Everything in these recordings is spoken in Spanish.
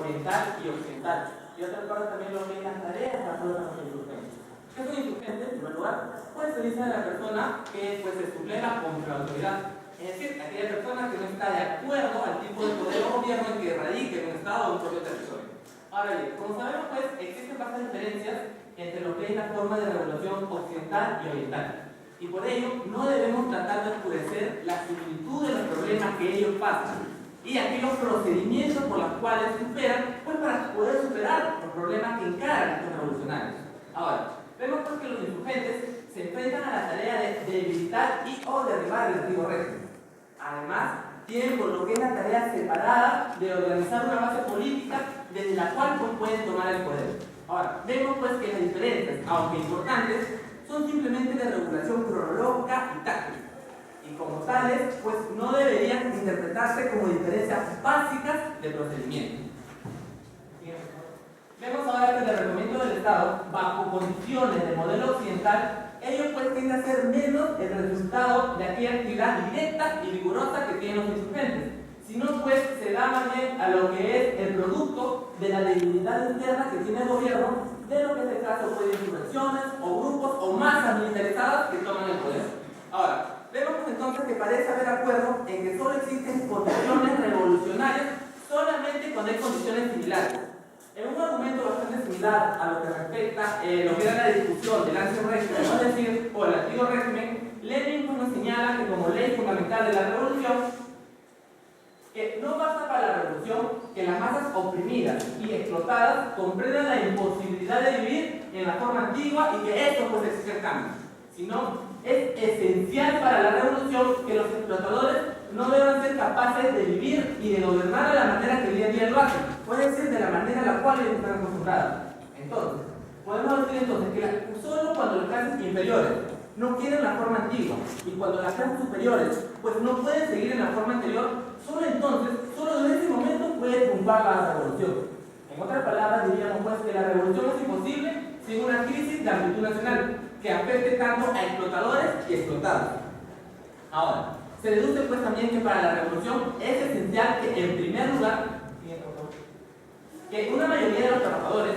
oriental y occidental. Y otra cosa también lo que es las tareas que afrontan los insurgentes. ¿Qué son insurgentes? En primer lugar, pues se dice a la persona que pues, se subleva contra la autoridad. Es decir, aquella persona que no está de acuerdo al tipo de poder o gobierno en que radique en un estado o un propio territorio. Ahora bien, como sabemos, pues existen bastantes diferencias entre lo que es la forma de regulación occidental y oriental. Y por ello, no debemos tratar de oscurecer la similitud de los problemas que ellos pasan y aquellos procedimientos por los cuales superan, pues para poder superar los problemas que encaran estos revolucionarios. Ahora, vemos pues que los insurgentes se enfrentan a la tarea de debilitar y o derribar el antiguo régimen. Además, tienen por lo que es la tarea separada de organizar una base política desde la cual pues, pueden tomar el poder. Ahora, vemos pues que las diferencias, aunque importantes, son simplemente de regulación cronológica y táctica. Y como tales, pues no deberían interpretarse como diferencias básicas de procedimiento. Vemos ahora que el derrocamiento del Estado, bajo condiciones del modelo occidental, ello pues tiende a ser menos el resultado de aquella actividad directa y vigorosa que tienen los insurgentes, sino pues se da más bien a lo que es el producto de la debilidad interna que tiene el gobierno, de lo que es el caso pues, de insurrecciones o grupos o masas militarizadas que toman el poder. Ahora, vemos pues, entonces que parece haber acuerdo en que solo existen condiciones revolucionarias solamente cuando hay condiciones similares. En un argumento bastante similar a lo que respecta lo que era la discusión del antiguo régimen, es decir, o el antiguo régimen, Lenin pues, nos señala que como ley fundamental de la revolución, que no basta para la revolución que las masas oprimidas y explotadas comprendan la imposibilidad de vivir en la forma antigua y que esto pues exige el cambio, sino es esencial para la revolución que los explotadores no deban ser capaces de vivir y de gobernar de la manera que el día a día lo hacen, puede ser de la manera a la cual ellos están acostumbrados. Entonces, podemos decir entonces que solo cuando las clases inferiores no quieren la forma antigua y cuando las clases superiores pues no pueden seguir en la forma anterior, solo entonces, solo en ese momento puede triunfar la revolución. En otras palabras diríamos pues que la revolución es imposible sin una crisis de amplitud nacional que afecte tanto a explotadores y explotados. Ahora, se deduce pues también que para la revolución es esencial que en primer lugar que una mayoría de los trabajadores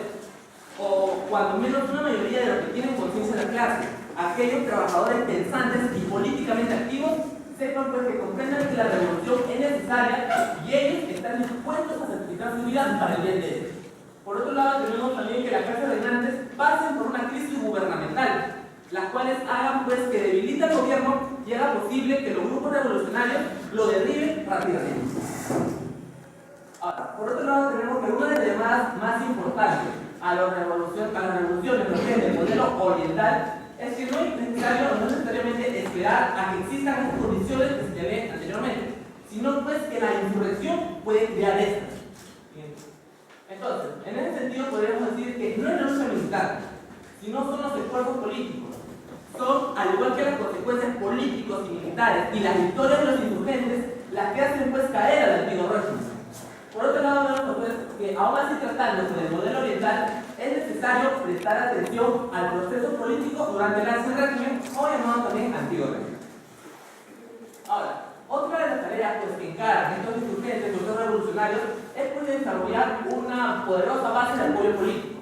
o cuando menos una mayoría de los que tienen conciencia de la clase, aquellos trabajadores pensantes y políticamente activos, sepan pues que comprendan que la revolución es necesaria y ellos están dispuestos a sacrificar su vida para el bien de ellos. Por otro lado, tenemos también que las clases reinantes pasen por una crisis gubernamental, las cuales hagan pues que debilita el gobierno y haga posible que los grupos revolucionarios lo derriben rápidamente. Ahora, por otro lado, tenemos que una de las llamadas más importantes a las revoluciones del modelo oriental es que no es necesario o no necesariamente esperar a que existan estas condiciones que señalé anteriormente, sino pues que la insurrección puede crear estas. Entonces, en ese sentido podríamos decir que no es la lucha militar, sino son los esfuerzos políticos. Son, al igual que las consecuencias políticos y militares y las victorias de los insurgentes, las que hacen pues caer al antiguo régimen. Por otro lado, vemos pues, que aún así tratándose del modelo oriental, es necesario prestar atención al proceso político durante el antiguo régimen, o llamado también antiguo régimen. Ahora, otra de las tareas pues, que encaran estos insurgentes, estos revolucionarios, es pues, desarrollar una poderosa base de apoyo político,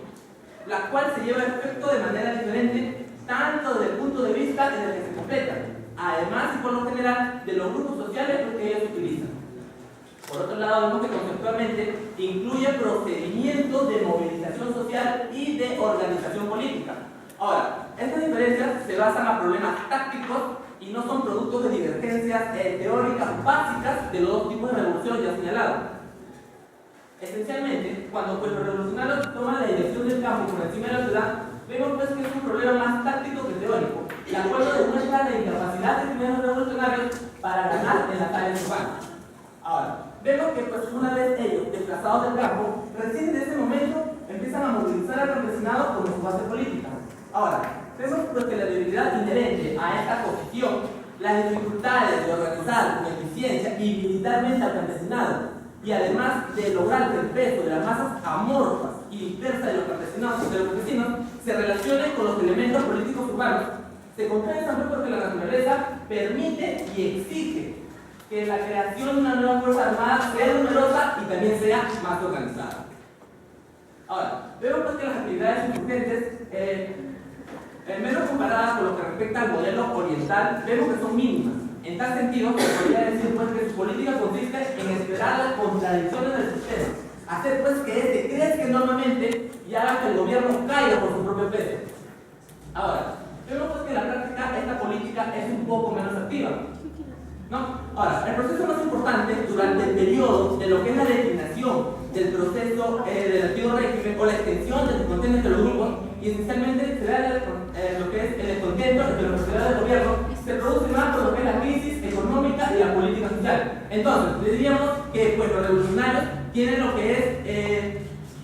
la cual se lleva a efecto de manera diferente, tanto desde el punto de vista en el que se completa, además y por lo general de los grupos sociales que ellos utilizan. Por otro lado, vemos que conceptualmente incluye procedimientos de movilización social y de organización política. Ahora, estas diferencias se basan en problemas tácticos y no son productos de divergencias teóricas básicas de los dos tipos de revolución ya señalados. Esencialmente, cuando pues, los revolucionarios toman la dirección del campo por encima de la ciudad, vemos pues, que es un problema más táctico que teórico, de acuerdo demuestra la incapacidad que tienen los revolucionarios para ganar en las áreas urbanas. Ahora, vemos que pues, una vez ellos desplazados del campo, recién de ese momento empiezan a movilizar al campesinado como su base política. Ahora, vemos pues, que la debilidad inherente a esta posición, las dificultades de organizar con eficiencia y militarmente al campesinado, y además de lograr que el peso de las masas amorfas y dispersas de los campesinos se relacionen con los elementos políticos urbanos, se compensan pues, porque la naturaleza permite y exige que la creación de una nueva fuerza armada sea numerosa y también sea más organizada. Ahora, vemos pues que las actividades insurgentes, menos comparadas con lo que respecta al modelo oriental, vemos que son mínimas. En tal sentido, se podría decir pues que su política consiste en esperar las contradicciones del sistema, hacer pues que este crezca enormemente y haga que el gobierno caiga por su propio peso. Ahora, vemos pues que en la práctica esta política es un poco menos activa, ¿no? Ahora, el proceso más importante durante el periodo de lo que es la definición del proceso del antiguo régimen o la extensión del descontento entre los grupos, y esencialmente se da lo que es el descontento entre los propiedades del gobierno, se produce más por lo que es la crisis económica y la política social. Entonces, diríamos que pues, los revolucionarios tienen lo que es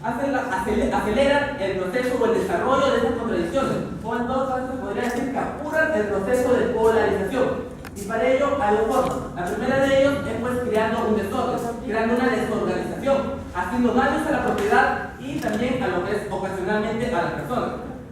aceleran el proceso o el desarrollo de esas contradicciones, o en todo caso se podría decir que apuran el proceso de polarización. Y para ello hay dos formas. La primera de ellos es pues creando un desorden, creando una desorganización, haciendo daños a la propiedad y también a lo que es ocasionalmente a las personas.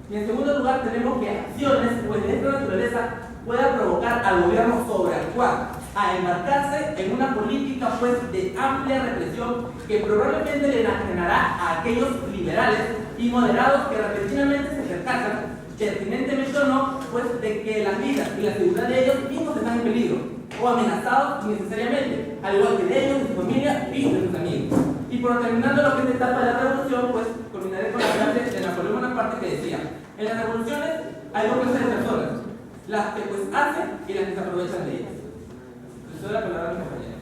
Y en segundo lugar tenemos que acciones pues, de esta naturaleza puedan provocar al gobierno sobreactuar, a embarcarse en una política pues, de amplia represión que probablemente le enajenará a aquellos liberales y moderados que repentinamente se percatan, pertinentemente o no, pues de que las vidas y la seguridad de ellos mismos están en peligro o amenazados innecesariamente, al igual que de ellos, de su familia y de sus amigos. Y por terminando lo que es esta etapa de la revolución, pues culminaré con la frase de Napoleón Bonaparte que decía: en las revoluciones hay dos clases de personas, las que pues hacen y las que se aprovechan de ellas. Les doy la palabra a mi compañera.